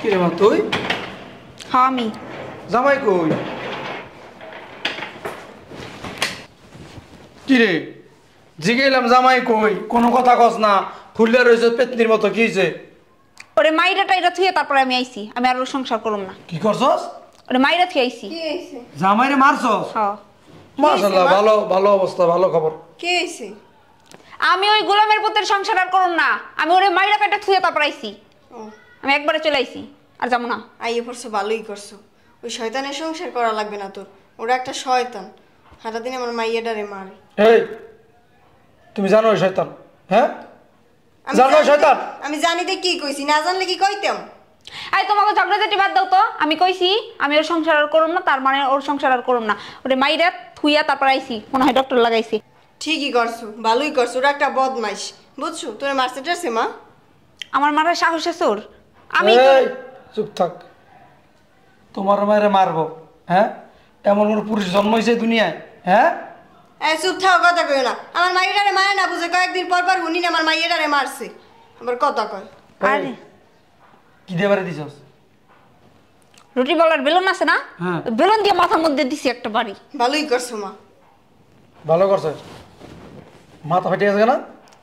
কি রে মা তুই? হ্যাঁ আমি। জামাই কই? কি রে জিগেলাম জামাই কই, কোনো কথা কস না, ফুললে রয়েছে পেতনির মতো। কি হয়েছে? ওরে মাইরা টাইরা থুয়ে তারপরে আমি আইছি, আমি আর ওর সংসার করুম না। কি করছস? ওরে মাইরা থুয়ে আইছি। কি হইছে? জামাইরে মারছস? হ্যাঁ। মাশাআল্লাহ, ভালো ভালো অবস্থা, ভালো খবর। কি হইছে? আমি ওই গোলামের পুতের সংসার আর করুম না, আমি ওরে মাইরা কাটা থুয়ে তারপর আইছি। ও আমি একবারে চলে আইছি, আর যাবো না। আইয়ে পড়ছো, ভালোই করছো। ওই শয়তানের সংসার করা লাগবে না তোর, ওরা একটা শয়তান, সারাদিন আমার মাইয়াডারে মারে। এই তুমি জানো ওই শয়তান? হ্যাঁ জানো ওই শয়তান? আমি জানি দে কি কইছি, না জানলে কি কইতাম? আই তোমাকে ঝগড়াঝাটি বাদ দাও তো। আমি কইছি আমি ওর সংসার আর করুম না, তার মানে ওর সংসার আর করুম না। ওরে মাইরা থুইয়া তারপর আইছি, মনে হয় ডক্টর লাগাইছি। ঠিকই করছো, ভালোই করছো, ওরা একটা বদমাইশ, বুঝছো? তোর মারতে চাইছে মা? আমার মারার সাহস আছে ওর? আমি এই চুপ থাক, তোমার মায়েরে মারবো? হ্যাঁ, এমন কোন পুরুষ জন্ম হয়েছে দুনিয়ায়? হ্যাঁ এই চুপ থাও, কথা কইও না। আমার মাইয়াডারে মারে না বুঝে, কয়েকদিন পর পর হুনি না আমার মাইয়াডারে মারছে, আবার কথা কয়। আরে কি দিয়ে বাড়ি দিছস? রুটি বলার বেলুন আছে না, হ্যাঁ। বেলুন দিয়ে মাথার মধ্যে দিছি একটা বাড়ি। ভালোই করছো মা। ভালো করছিস, মাথা ফাটে গেছে না?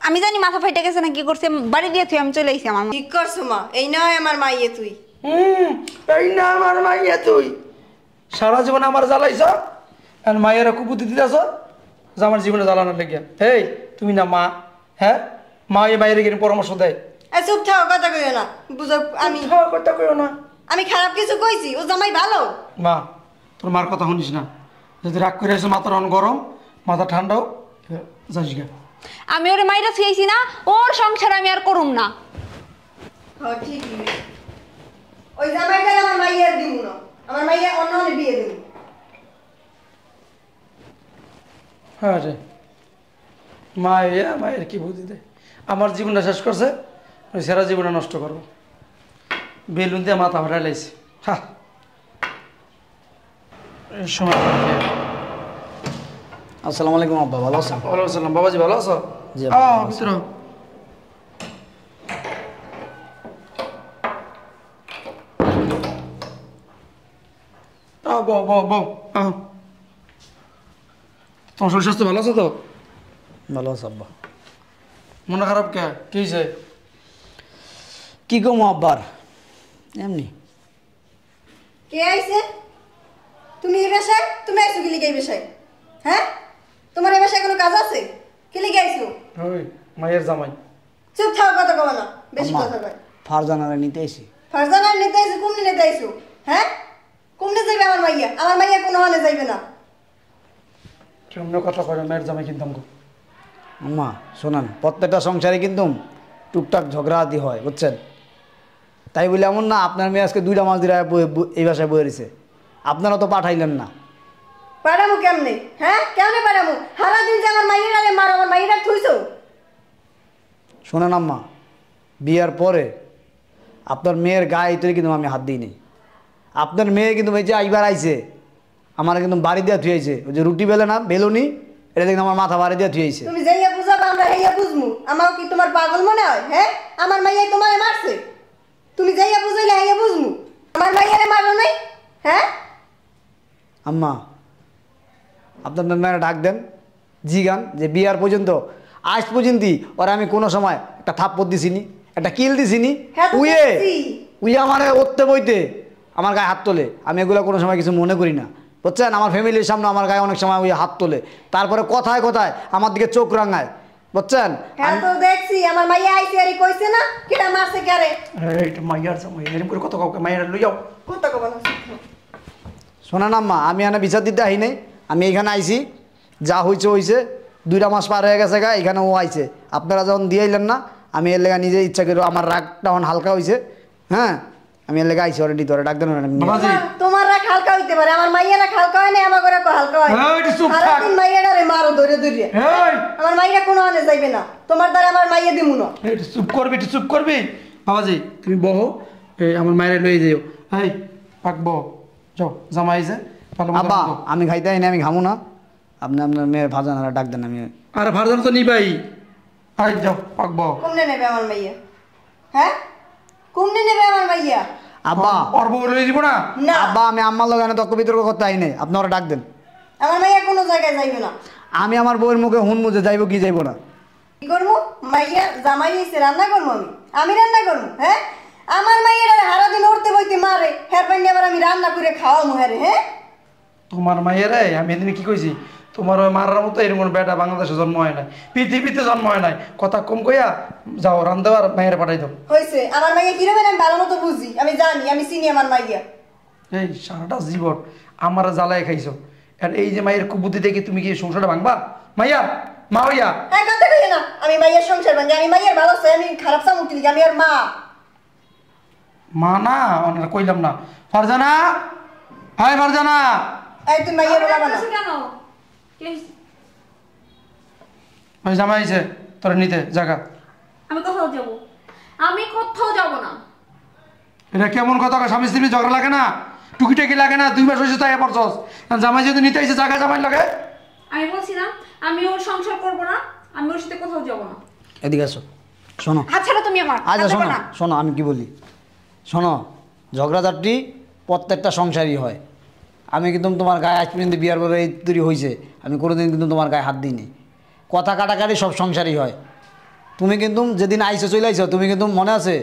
আমি জানি মাথা ফাইটে গেছে না কি করছে, বাড়ি দিয়ে থুই আমি চলে আইছি। আমার ঠিক করছো মা, এই নয় আমার মাইয়ে তুই। এই না আমার মাইয়া তুই, সারা জীবন আমার জ্বালাইছ, আর মায়েরা কুপুতি দিতেছ যে আমার জীবনে জ্বালানোর লেগিয়া। এই তুমি না মা? হ্যাঁ, মা এই মায়ের গিয়ে পরামর্শ দেয়। এই চুপ থাও, কথা কইও না, বুঝো? কথা কইও না। আমি খারাপ কিছু কইছি? ও জামাই ভালো। মা তোর মার কথা শুনিস না, যদি রাগ করে আসো মাথার অন গরম, মাথা ঠান্ডাও যাস গা। আমি ওরে মাইরা থুইছি না, ওর সংসার আমি আর করুম না। হ্যাঁ ঠিকই, ওই জামাইটাই আমার মাইয়ার দিব না, আমার মাইয়া অন্য অন্য বিয়ে দেব। হ্যাঁ রে, মায়ের কি বুদ্ধি দেয়, আমার জীবনটা শেষ করছে, ওই সারা জীবনটা নষ্ট করবো। বেলুন দিয়ে মাথা ফাটাই লাইছি। হ্যাঁ এই সময় আসসালামু আলাইকুম আব্বা, ভালো আছেন? ওয়ালাইকুম আসসালাম। বাবাজি ভালো আছো? জি, ভালো আছি। ভিতরে তোমার শরীর স্বাস্থ্য ভালো আছে তো? ভালো আছে আব্বা। মনে খারাপ কে? কি হয়েছে? কি কমো আব্বার, এমনি। কে আইছে? তুমি এই বাসায়? তুমি আইছো কি লিগে এই বাসায়? হ্যাঁ, তোমার এই বাসায় কোনো কাজ আছে? কি লিগে আইছো? ওই মায়ের জামাই। চুপ থাও, কথা কও না, বেশি আম্মা, কথা কয়। ফারজানারে নিতে এসি। ফারজানার নিতে আইছো? কুমনি নিতে আইছো? হ্যাঁ, কুমনি যাইবে আমার মাইয়া? আমার মাইয়া কোনো হালে যাইবে না। কেমন কথা করে মায়ের জামাই কিনতাম গো। আম্মা শোনান, প্রত্যেকটা সংসারে কিন্তু টুকটাক ঝগড়াআতি হয়, বুঝছেন? তাই বলে এমন না আপনার মেয়ে আজকে 2টা মাস ধরে এই বাসায় বয়ে রয়েছে, আপনারা তো পাঠাইলেন না। পারামু কেমনে? হ্যাঁ, কেমনে পারামু? সারা দিন যে আমার মাইয়ারে মারো, আমার মাইয়ারে থুইছো। শোনেন আম্মা, বিয়ার পরে আপনার মেয়ের গায়ে তৈরি কিন্তু আমি হাত দিইনি। আপনার মেয়ে কিন্তু এই যে এইবার আইছে, আমার কিন্তু বাড়ি দেওয়া থুয়েছে, ওই যে রুটি বেলে না বেলুনি, এটা কিন্তু আমার মাথা বাড়ি দেওয়া থুয়েছে। তুমি যাইয়া বুঝাবা, আমরা হেইয়া বুঝমু। আমার কি তোমার পাগল মনে হয়? হ্যাঁ, আমার মাইয়া তোমারে মারছে, তুমি যাইয়া বুঝাইলে হেইয়া বুঝমু। আমার মাইয়ারে মারো নাই? হ্যাঁ আম্মা, আপনার মেয়েরা ডাক দেন, জিগান যে বিয়ার পর্যন্ত আজ পর্যন্তই ওরা আমি কোনো সময় একটা থাপ্পড় দিছিনি, একটা কিল দিছিনি। হ্যাঁ তো উইয়ে দেখছি। উইয়ে আমার উঠতে বইতে আমার গায়ে হাত তোলে, আমি এগুলো কোনো সময় কিছু মনে করি না, বুঝছেন? আমার ফ্যামিলির সামনে আমার গায়ে অনেক সময় ওই হাত তোলে, তারপরে কথায় কথায় আমার দিকে চোখ রাঙায়, বুঝছেন? হ্যাঁ তো দেখছি, আমার মাইয়া আইছে আর কইছে না কেডা মারছে কারে। এইটা মাইয়ার জামাই, এরকম করে কত কাউকে মাইয়ার লই যাও। কথা কবা না। শোনেন আম্মা, আমি এখানে বিচার দিতে আহি নাই, আমি এখানে আইছি, যা হয়েছে হয়েছে, 2টা মাস পার হয়ে গেছে গা, এখানে ও আইছে, আপনারা যখন দিয়ে আইলেন না, আমি এর লেগা নিজে ইচ্ছা করি, আমার রাগটা এখন হালকা হয়েছে। হ্যাঁ, আমি এর লেগে আইছি, অলরেডি ধরে ডাক দেন। বাবাজি তোমার রাগ হালকা হইতে পারে, আমার মাইয়ারা হালকা হয় না, আমার ঘরে হালকা হয়। এই, একটু চুপ থাক। সারাদিন মাইয়ারে মারো ধরে ধরে। এই আমার মাইয়া কোনো হালে যাইবে না, তোমার দ্বারা আমার মাইয়া দিমু না। একটু চুপ করবি, একটু চুপ করবি। বাবাজি তুমি বহো, এই আমার মায়ের লই যাও। এই পাক বহ, যাও, জামাই আইছে ভালো মতো আব্বা রাখো। আমি খাইতে আইনি, আমি খামু না, আপনি আপনার মেয়ের ভাজানারা ডাক দেন। আমি আরে ভারজান তো নিবাই, আই যাও পাক বহ। কুমনে নেবে আমার মাইয়া? হ্যাঁ, কুমনে নেবে আমার মাইয়া? আব্বা ওর বউ লই দিব না? না আব্বা আমি আম্মার লগানে তর্ক বিতর্ক করতে আই নাই, আপনি ওরা ডাক দেন। আমার মাইয়া কোনো জায়গায় যাইবে না। আমি আমার বউয়ের মুখে হুন মুজে যাইবো কি যাইবো না? কি করবো? মাইয়া জামাই এসে রান্না করবো আমি রান্না করবো? হ্যাঁ, আমার মাইয়ারা সারাদিন উঠতে বইতে মারে, হের পান্ডে আবার আমি রান্না করে খাওয়াবো? হ্যাঁ রে, হ্যাঁ তোমার মাইয়ের আমি এদিন কি কইছি, তোমার ওই মারার মতো এরকম বেটা বাংলাদেশে জন্ম হয় নাই, পৃথিবীতে জন্ম হয় নাই। কথা কম কইয়া যাও রান্ধতে আর মায়ের পাঠাই দাও। হয়েছে, আমার মাইয়া কিরবেন আমি ভালো মতো বুঝি, আমি জানি, আমি চিনি আমার মাইয়া। এই সারাটা জীবন আমার জ্বালায় খাইছো, আর এই যে মায়ের কুবুদ্ধি দেখে তুমি কি সংসারটা ভাঙবা? মাইয়া মা হইয়া হ্যাঁ, কথা কইে না আমি মাইয়ার সংসার ভাঙি, আমি মাইয়ার ভালো চাই, আমি খারাপ চামুক লিখি, আমি আর মা। মা না ওনারা কইলাম না। ফারজানা, হাই ফারজানা। এই তুই মাইয়া বলাবা না। কেন? কি হইছে? ওই জামাই আইছে তোর নিতে জায়গা। আমি কোথাও যাব? আমি কোথাও যাব না। এটা কেমন কথা? স্বামী স্ত্রী ঝগড়া লাগে না? টুকিটাকি লাগে না? 2 মাস হয়েছে তাই পড়ছস, জামাই যদি নিতে আইছে জায়গা জামাই লাগে। আমি বলছি না আমি ওর সংসার করব না, আমি ওর সাথে কোথাও যাব না। এদিকে আসো, শোনো। হাত ছাড়ো তুমি আমার। আচ্ছা হাত শোনো দেবে না। শোনো, আমি কি বলি শোনো, ঝগড়াঝাটি প্রত্যেকটা সংসারই হয়। আমি কিন্তু তোমার গায়ে আজ পর্যন্ত বিয়ার পরে এই তৈরি হয়েছে, আমি কোনোদিন কিন্তু তোমার গায়ে হাত দিইনি। কথা কাটাকাটি সব সংসারই হয়। তুমি কিন্তু যেদিন আইসো চলে আইসো, তুমি কিন্তু মনে আছে,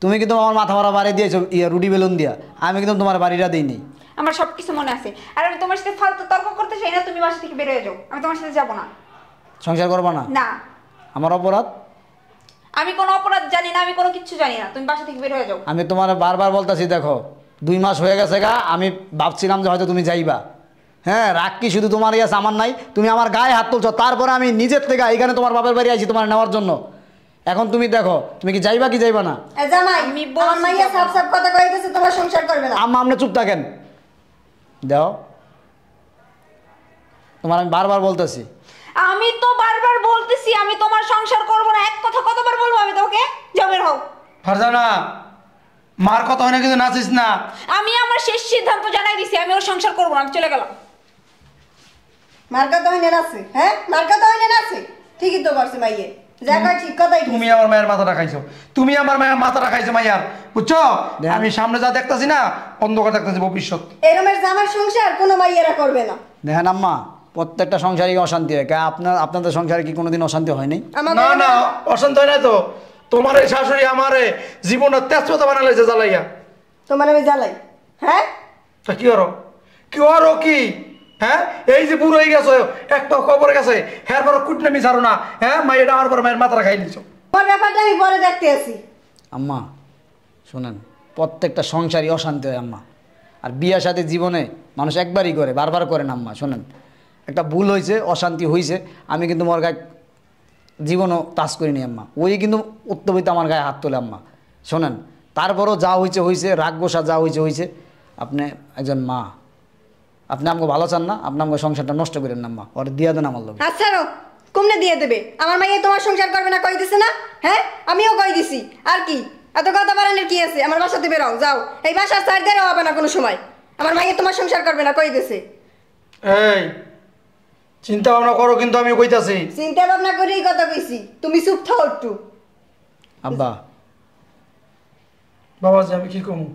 তুমি কিন্তু আমার মাথা মারা বাড়ি দিয়েছো রুটি বেলুন দিয়া, আমি কিন্তু তোমার বাড়িটা দিইনি। আমার সবকিছু মনে আছে, আর আমি তোমার সাথে ফালতু তর্ক করতে চাই না। তুমি বাসা থেকে বের হয়ে যাও, আমি তোমার সাথে যাব না। সংসার করবা না? না, আমার অপরাধ? আমি কোনো অপরাধ জানি না, আমি কোনো কিছু জানি না। তুমি বাসা থেকে বের হয়ে যাও। আমি তোমার বারবার বলতেছি, দেখো 2 মাস হয়ে গেছে গা, আমি ভাবছিলাম যে হয়তো তুমি যাইবা। হ্যাঁ, রাগ কি শুধু তোমারই আছে, আমার নাই? তুমি আমার গায়ে হাত তুলছো, তারপরে আমি নিজের থেকে এখানে তোমার বাপের বাড়ি আইছি তোমার নেওয়ার জন্য। এখন তুমি দেখো তুমি কি যাইবা কি যাইবা না? এই জামাই, আমি আমার মাইয়া সাফ সাফ কথা কইতেছে তোমার সংসার করবে না। আম্মা আপনি চুপ থাকেন, দাও। তোমার আমি বারবার বলতেছি। আমি তো বারবার বলতেছি আমি তোমার সংসার করব না। এক কথা কতবার বলবো আমি তোকে? যাও বের হও। ফারজানা, মার কথা হয় না কিন্তু নাচিস না। আমি আমার শেষ সিদ্ধান্ত জানাই দিছি, আমি ওর সংসার করব না, আমি চলে গেলাম। মার কথা হইনে আছে, হ্যাঁ মার কথা হইনে আছে, ঠিকই তো করছে মাইয়ে, যা কয় ঠিক কথাই। তুমি আমার মায়ের মাথাটা খাইছো, তুমি আমার মায়ের মাথাটা খাইছো মাইয়ার, বুঝছো? দেখ। আমি সামনে যা দেখতাছি না, অন্ধকার দেখতাছি ভবিষ্যৎ। এরমের জামার সংসার কোনো মাইয়েরা করবে না। দেখেন আম্মা, প্রত্যেকটা সংসারই অশান্তি হয়। আপনাদের সংসারে কি কোনোদিন অশান্তি হয়নি? না না, অশান্ত হয় না তো। তোমার এই শাশুড়ি আমারে জীবনের তেজপাতা বানাইছে জ্বালাইয়া। তোমার আমি জ্বালাই? হ্যাঁ, তা কি হরো কি হরো কি? হ্যাঁ, এই যে বুড়ো হয়ে গেছো, একটা খবর গেছে, হ্যাঁ পর কুটনামি ছাড়ো না। হ্যাঁ, মাইয়ের আমার পর মায়ের মাথাটা খাই নিছো। তোমার ব্যাপারটা আমি পরে দেখতে আছি। আম্মা শোনেন, প্রত্যেকটা সংসারই অশান্তি হয় আম্মা। আর বিয়ে সাথে জীবনে মানুষ একবারই করে, বারবার করে না আম্মা। শোনেন, একটা ভুল হয়েছে, অশান্তি হয়েছে, আমি কিন্তু মোর গায়ে জীবনও টাচ করিনি আম্মা। ওই কিন্তু উত্তবিত আমার গায়ে হাত তোলে আম্মা। শোনেন, তারপরও যা হয়েছে হয়েছে, রাগ গোসা যা হয়েছে হয়েছে। আপনি একজন মা, আপনি আমাকে ভালো চান না, আপনি আমাকে সংসারটা নষ্ট করেন না আম্মা। ওর দিয়া দেন আমার লোক। আচ্ছা রো, কমনে দিয়ে দেবে? আমার মাইয়া তোমার সংসার করবে না কই দিছে না? হ্যাঁ, আমিও কই দিছি। আর কি এত কথা বাড়ানোর কি আছে? আমার বাসাতে বেরাও, যাও। এই বাসার সাইড দিয়ে হবে না কোনো সময়। আমার মাইয়া তোমার সংসার করবে না কই দিছে। এই চিন্তা ভাবনা করো, কিন্তু আমি কইতাছি। চিন্তা ভাবনা করেই কথা কইছি, তুমি চুপ থাও একটু। আব্বা বাবাজি, আমি কি কমু?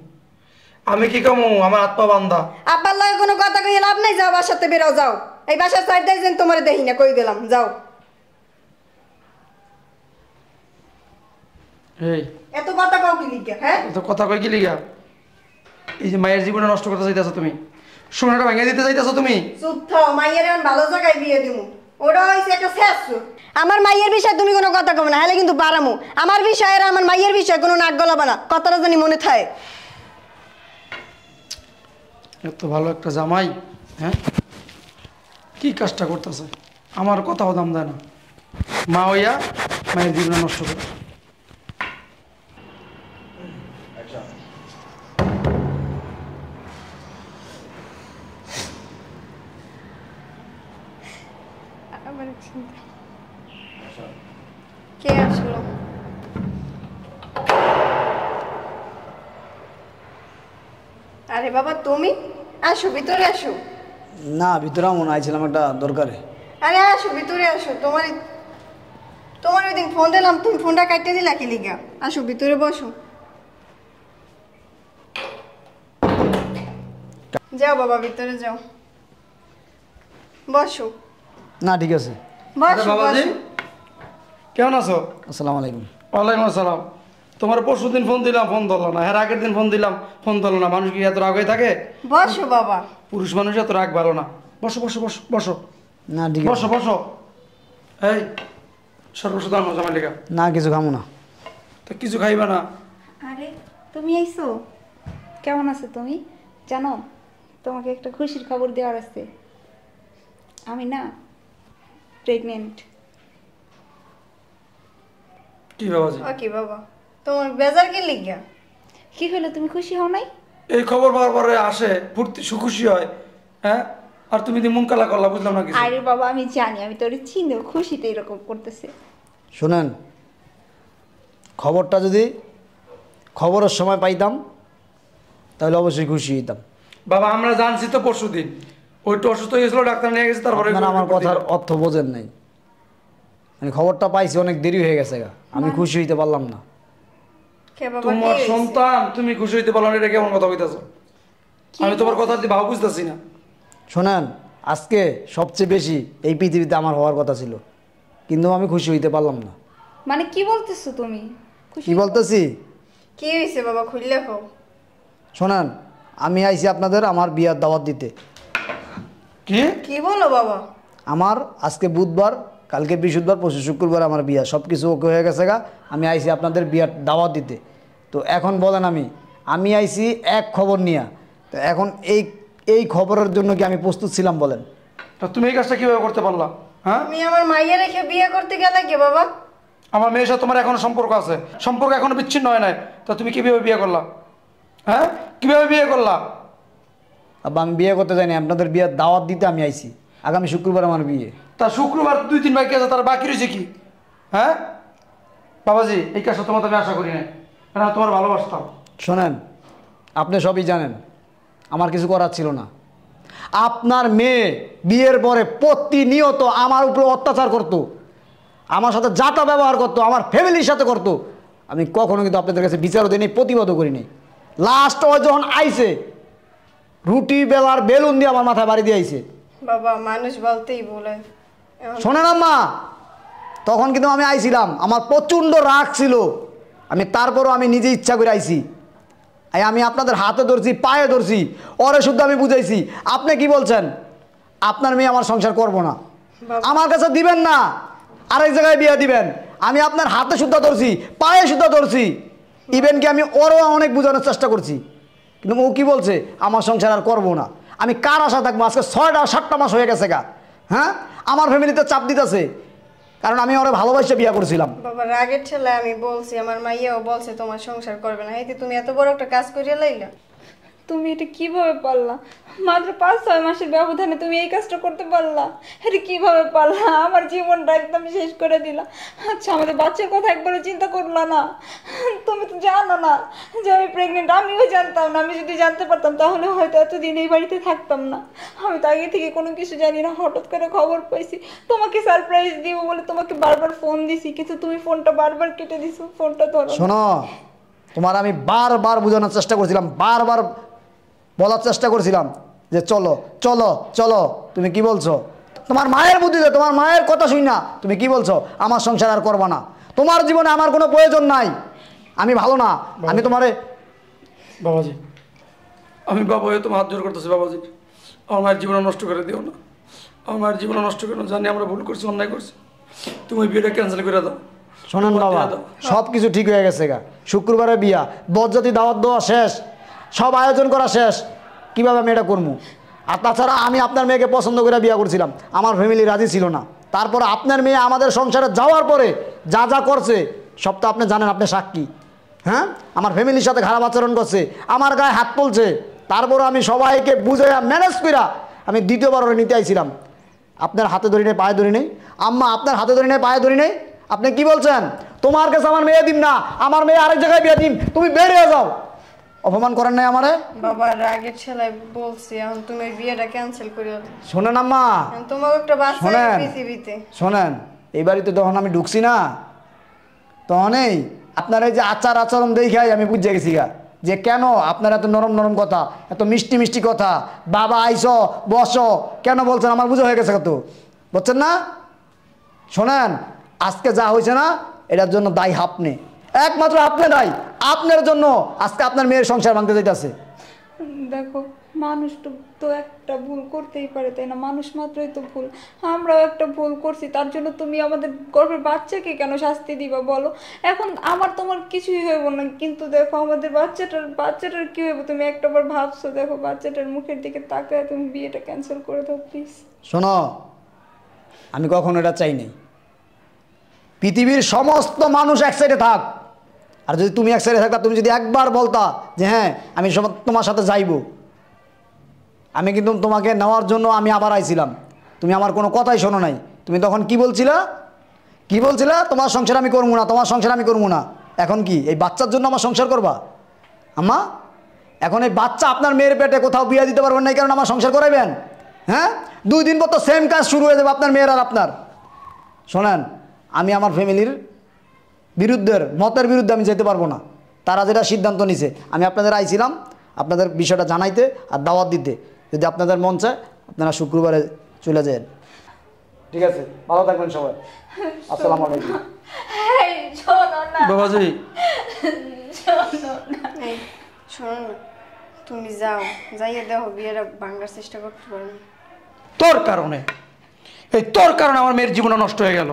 আমি কি কমু? আমার আত্মা বান্ধা। আব্বার লগে কোনো কথা কইয়ে লাভ নাই, যাও বাসাতে বেরাও, যাও। এই বাসার সাইড দিয়ে যেন তোমার দেখি না, কই দিলাম, যাও। এই এত কথা কাউ কি লিখে? হ্যাঁ, তো কথা কই কি লিগা? এই যে মায়ের জীবনে নষ্ট করতে চাইতেছো তুমি, সোনাটা ভেঙে দিতে চাইতেছো তুমি। চুপ থাও, মাইয়ের এখন ভালো জায়গায় বিয়ে দিমু। ওরা হইছে একটা শেষ। আমার মাইয়ের বিষয়ে তুমি কোনো কথা কবে না, হলে কিন্তু বাড়ামু। আমার বিষয়ে আর আমার মাইয়ের বিষয়ে কোনো নাক গলাবা না, কথাটা জানি মনে থাকে। এত ভালো একটা জামাই, হ্যাঁ কি কাজটা করতেছে? আমার কথাও দাম দেয় না, মা হইয়া মায়ের জীবনে নষ্ট করে। কে আসলো? আরে বাবা, তুমি আসো, ভিতরে আসো। না, ভিতরে মনে আইছিলাম একটা দরকারে। আরে আসো, ভিতরে আসো। তোমার ওই দিন ফোন দিলাম, তুমি ফোনটা কাটিয়ে দিলা কি লিগা? আসো ভিতরে বসো। যাও বাবা ভিতরে যাও, বসো। না ঠিক আছে। বসো বাবাজি বসো। কেমন আছো? আসসালামু আলাইকুম। ওয়ালাইকুম আসসালাম। তোমার পরশুদিন ফোন দিলাম, ফোন ধরলো না। হ্যাঁ, আগের দিন ফোন দিলাম, ফোন ধরলো না। মানুষ কি এত রাগ হয়ে থাকে? বসো বাবা। পুরুষ মানুষ এত রাগ ভালো না। বসো বসো বসো বসো না ঠিক বসো আছে। বসো। এই সর্বস্ব দাম জামাই লেখা। না কিছু খামো না। তো কিছু খাইবা না? আরে তুমি আইছো? কেমন আছো তুমি? জানো তোমাকে একটা খুশির খবর দেওয়ার আছে। আমি না প্রেগনেন্ট। কি বাবাজি? ওকে বাবা, তোমার বেজার কি লিগা? কি হলো, তুমি খুশি হও নাই? এই খবর বারবার আসে, ফুর্তি সুখুশি হয়। হ্যাঁ, আর তুমি তো মন কালা করলা, বুঝলাম না কিছু। আরে বাবা আমি জানি, আমি তোর চিনি, খুশিতে এরকম করতেছে। শুনেন, খবরটা যদি খবরের সময় পাইতাম তাহলে অবশ্যই খুশি হইতাম। বাবা আমরা জানছি তো পরশুদিন ওইটা অসুস্থ হয়েছিল, ডাক্তার নিয়ে গেছে, তারপরে আপনারা আমার কথার অর্থ বোঝেন নাই। আমি খবরটা পাইছি অনেক দেরি হয়ে গেছে গা, আমি খুশি হইতে পারলাম না। কে বাবা, তোমার কি হইছে? সন্তান, তুমি খুশি হইতে পারলো না, এটা কেমন কথা কইতাছো? আমি তোমার কথা দিয়ে ভাব বুঝতেছি না। শোনেন, আজকে সবচেয়ে বেশি এই পৃথিবীতে আমার হওয়ার কথা ছিল, কিন্তু আমি খুশি হইতে পারলাম না। মানে কি বলতেছো তুমি? কি বলতেছি? কি হইছে বাবা, খুললে কও। শোনেন, আমি আইছি আপনাদের আমার বিয়ার দাওয়াত দিতে। কি কি বলো বাবা? আমার আজকে বুধবার, কালকে বৃহস্পতিবার, পরশু শুক্রবার আমার বিয়া, সব কিছু ওকে হয়ে গেছে গা। আমি আইছি আপনাদের বিয়ার দাওয়াত দিতে। তো এখন বলেন, আমি আইছি এক খবর নিয়ে, তো এখন এই খবরের জন্য কি আমি প্রস্তুত ছিলাম বলেন? তা তুমি এই কাজটা কিভাবে করতে পারলা? হ্যাঁ, তুমি আমার মাইয়া রেখে বিয়ে করতে গেলে কে বাবা? আমার মেয়ের সাথে তোমার এখনো সম্পর্ক আছে, সম্পর্ক এখনো বিচ্ছিন্ন হয় নাই। তা তুমি কিভাবে বিয়ে করলা? হ্যাঁ, কিভাবে বিয়ে করলা? আবার আমি বিয়ে করতে যাইনি, আপনাদের বিয়ার দাওয়াত দিতে আমি আইছি। আগামী শুক্রবার আমার বিয়ে। তা শুক্রবার 2-3 বাকি আছে, তার বাকি রয়েছে কি? হ্যাঁ বাবাজি, এই কাজটা তোমার আমি আশা করি না, কারণ আমি তোমার ভালোবাসতাম। শোনেন, আপনি সবই জানেন আমার কিছু করার ছিল না। আপনার মেয়ে বিয়ের পরে প্রতিনিয়ত আমার উপরে অত্যাচার করত, আমার সাথে যাতা ব্যবহার করত, আমার ফ্যামিলির সাথে করত। আমি কখনো কিন্তু আপনাদের কাছে বিচারও দিইনি, প্রতিবাদও করিনি। লাস্ট ও যখন আইছে, রুটি বেলার বেলুন দিয়ে আমার মাথায় বাড়ি দিয়ে আইছে। বাবা মানুষ বলতেই বলে। শোনেন আম্মা, তখন কিন্তু আমি আইছিলাম, আমার প্রচণ্ড রাগ ছিল, আমি তারপরও আমি নিজে ইচ্ছা করে আইছি। আমি আপনাদের হাতে ধরছি, পায়ে ধরছি, ওরে শুদ্ধ আমি বুঝাইছি। আপনি কি বলছেন? আপনার মেয়ে আমার সংসার করব না, আমার কাছে দিবেন না, আরেক জায়গায় বিয়ে দিবেন। আমি আপনার হাতে শুদ্ধ ধরছি, পায়ে শুদ্ধ ধরছি, ইভেন কি আমি ওরও অনেক বোঝানোর চেষ্টা করছি, কিন্তু ও কি বলছে? আমার সংসার আর করবো না। আমি কার আশা থাকবো? আজকে 6টা-7টা মাস হয়ে গেছে গা। হ্যাঁ, আমার ফ্যামিলিতে চাপ দিতেছে, কারণ আমি ওরা ভালোবাসে বিয়ে করছিলাম। বাবা রাগের ঠেলায় আমি বলছি, আমার মাইয়াও বলছে তোমার সংসার করবে না। এই তুমি এত বড় একটা কাজ করিয়া লাইলা। তুমি এটা কিভাবে পারলা? মাত্র 5-6 মাসের ব্যবধানে তুমি এই কাজটা করতে পারলা? এটা কিভাবে পারলা? আমার জীবনটা একদম শেষ করে দিলা। আচ্ছা, আমাদের বাচ্চার কথা একবারও চিন্তা করলা না? তুমি তো জানো না যে আমি প্রেগনেন্ট, আমিও জানতাম না। আমি যদি জানতে পারতাম তাহলে হয়তো এতদিন এই বাড়িতে থাকতাম না। আমি তো আগে থেকে কোনো কিছু জানি না, হঠাৎ করে খবর পাইছি। তোমাকে সারপ্রাইজ দিব বলে তোমাকে বারবার ফোন দিছি, কিন্তু তুমি ফোনটা বারবার কেটে দিছো, ফোনটা ধরো। শোনো, তোমার আমি বারবার বোঝানোর চেষ্টা করছিলাম, বারবার বলার চেষ্টা করছিলাম যে চলো চলো চলো। তুমি কি বলছো? তোমার মায়ের বুদ্ধিতে, তোমার মায়ের কথা শুই না তুমি কি বলছো? আমার সংসার আর করবা না, তোমার জীবনে আমার কোনো প্রয়োজন নাই, আমি ভালো না, আমি তোমারে। বাবাজি, আমি বাবা হয়ে তোমার হাত জোর করতেছি। বাবাজি, আমার মায়ের জীবন নষ্ট করে দিও না, আমার মায়ের জীবন নষ্ট করে না। জানি আমরা ভুল করছি, অন্যায় করছি, তুমি বিয়েটা ক্যান্সেল করে দাও। শোনেন বাবা, সব কিছু ঠিক হয়ে গেছে গা। শুক্রবারে বিয়া, বরযাত্রী দাওয়াত দেওয়া শেষ, সব আয়োজন করা শেষ। কিভাবে আমি এটা করবো? আর তাছাড়া আমি আপনার মেয়েকে পছন্দ করে বিয়ে করছিলাম, আমার ফ্যামিলি রাজি ছিল না। তারপরে আপনার মেয়ে আমাদের সংসারে যাওয়ার পরে যা যা করছে সব তো আপনি জানেন, আপনি সাক্ষী। হ্যাঁ, আমার ফ্যামিলির সাথে খারাপ আচরণ করছে, আমার গায়ে হাত তুলছে। তারপরে আমি সবাইকে বুঝে ম্যানেজ কইরা আমি দ্বিতীয়বার ওরা নিতে আইছিলাম। আপনার হাতে ধরি নেই, পায়ে ধরি নেই। আম্মা, আপনার হাতে ধরি নেই, পায়ে ধরি নেই। আপনি কি বলছেন? তোমার কাছে আমার মেয়ে দিম না, আমার মেয়ে আরেক জায়গায় বিয়ে দিম, তুমি বের হয়ে যাও। অপমান করেন নাই আমারে? বাবা রাগের ঠেলায় বলছি, এখন তুমি এই বিয়েটা ক্যান্সেল করিও। শোনেন আম্মা, তোমার একটা বাচ্চা শোনেন পৃথিবীতে। শোনেন, এই বাড়িতে যখন আমি ঢুকছি না, তখনই আপনার এই যে আচার আচরণ দেখাই আমি বুঝে গেছি গা যে কেন আপনার এত নরম নরম কথা, এত মিষ্টি মিষ্টি কথা, বাবা আইসো বসো কেন বলছেন, আমার বুঝা হয়ে গেছে তো, বুঝছেন না? শোনেন, আজকে যা হয়েছে না, এটার জন্য দায়ী আপনি, একমাত্র আপনি দায়ী। আপনার জন্য আজকে আপনার মেয়ের সংসার ভাঙতে যাইতেছে। দেখো, মানুষ তো একটা ভুল করতেই পারে, তাই না? মানুষ মাত্রই তো ভুল। আমরাও একটা ভুল করছি, তার জন্য তুমি আমাদের গর্ভের বাচ্চাকে কেন শাস্তি দিবা বলো? এখন আমার তোমার কিছুই হইব না, কিন্তু দেখো আমাদের বাচ্চাটার কি হইব? তুমি একটাবার ভাবছো? দেখো বাচ্চাটার মুখের দিকে তাকায় তুমি বিয়েটা ক্যান্সেল করে দাও প্লিজ। শোনো, আমি কখনো এটা চাই নাই। পৃথিবীর সমস্ত মানুষ এক সাইডে থাক, আর যদি তুমি এক সাইডে থাকতা, তুমি যদি একবার বলতা যে হ্যাঁ আমি তোমার সাথে যাইব, আমি কিন্তু তোমাকে নেওয়ার জন্য আমি আবার আইছিলাম, তুমি আমার কোনো কথাই শোনো নাই। তুমি তখন কি বলছিলা? তোমার সংসার আমি করবো না, তোমার সংসার আমি করবো না। এখন কি এই বাচ্চার জন্য আমার সংসার করবা? আম্মা, এখন এই বাচ্চা আপনার মেয়ের পেটে কোথাও বিয়ে দিতে পারবেন না, এই কারণে আমার সংসার করাইবেন? হ্যাঁ, 2 দিন পর তো সেম কাজ শুরু হয়ে যাবে আপনার মেয়ের আর আপনার। শোনেন, আমি আমার ফ্যামিলির মতের বিরুদ্ধে আমি যেতে পারবো না। তারা যেটা সিদ্ধান্ত নিছে, আমি আপনাদের আইছিলাম আপনাদের বিষয়টা জানাইতে আর দাওয়াত দিতে। যদি আপনাদের মন চায় আপনারা শুক্রবারে চলে যান। ঠিক আছে, ভালো থাকবেন সবাই। আসসালামু আলাইকুম। বাবাজি এই শোনো না, তুমি যাও, যাইয়ে দেখো বিয়েটা ভাঙার চেষ্টা করতে পারো না। তোর কারণে আমার মেয়ের জীবনটা নষ্ট হয়ে গেল।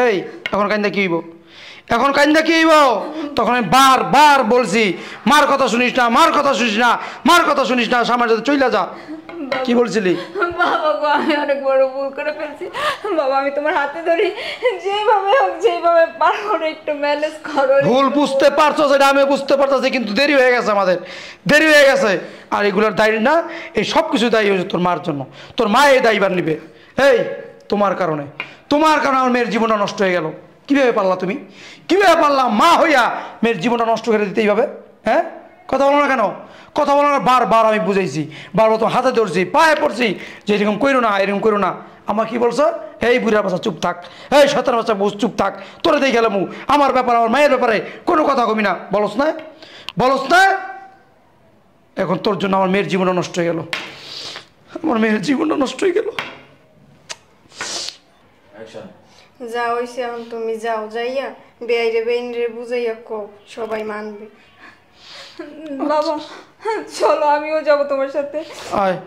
এই এখন কান্দা কি হইব? তখন আমি বার বলছি মার কথা শুনিস না, সামনে যাতে চইলা যা। কি বলছিলি? বাবা গো, আমি অনেক বড় ভুল করে ফেলছি বাবা, আমি তোমার হাতে ধরি, যেভাবে পারো একটু ম্যানেজ করো। ভুল বুঝতে পারছো, সেটা আমি বুঝতে পারতেছি, কিন্তু দেরি হয়ে গেছে। আর এগুলোর দায়ী না, এই সব কিছু দায়ী হয়েছে তোর মার জন্য। তোর মা এই দায়ীবার নিবে। এই তোমার কারণে আমার মেয়ের জীবনটা নষ্ট হয়ে গেল। কিভাবে পারলা তুমি? কিভাবে পারলাম মা হইয়া মেয়ের জীবনটা নষ্ট করে দিতে এইভাবে? হ্যাঁ, কথা বলো না কেন? কথা বলো না, বারবার আমি বুঝাইছি, বারবার তো হাতে ধরছি, পায়ে পড়ছি যে এরকম করো না। আমার কি বলছো? এই বুড়া বাচ্চা চুপ থাক, এই সতের বাচ্চা বস চুপ থাক, তোরে দিয়ে গেলাম আমার ব্যাপারে, আমার মায়ের ব্যাপারে কোনো কথা কবি না, বলস না। এখন তোর জন্য আমার মেয়ের জীবনটা নষ্ট হয়ে গেল। যা হইছে এখন তুমি যাও, যাইয়া বেআইরে বুঝাইয়া কও, সবাই মানবে। বাবা চলো, আমিও যাবো তোমার সাথে। আয়।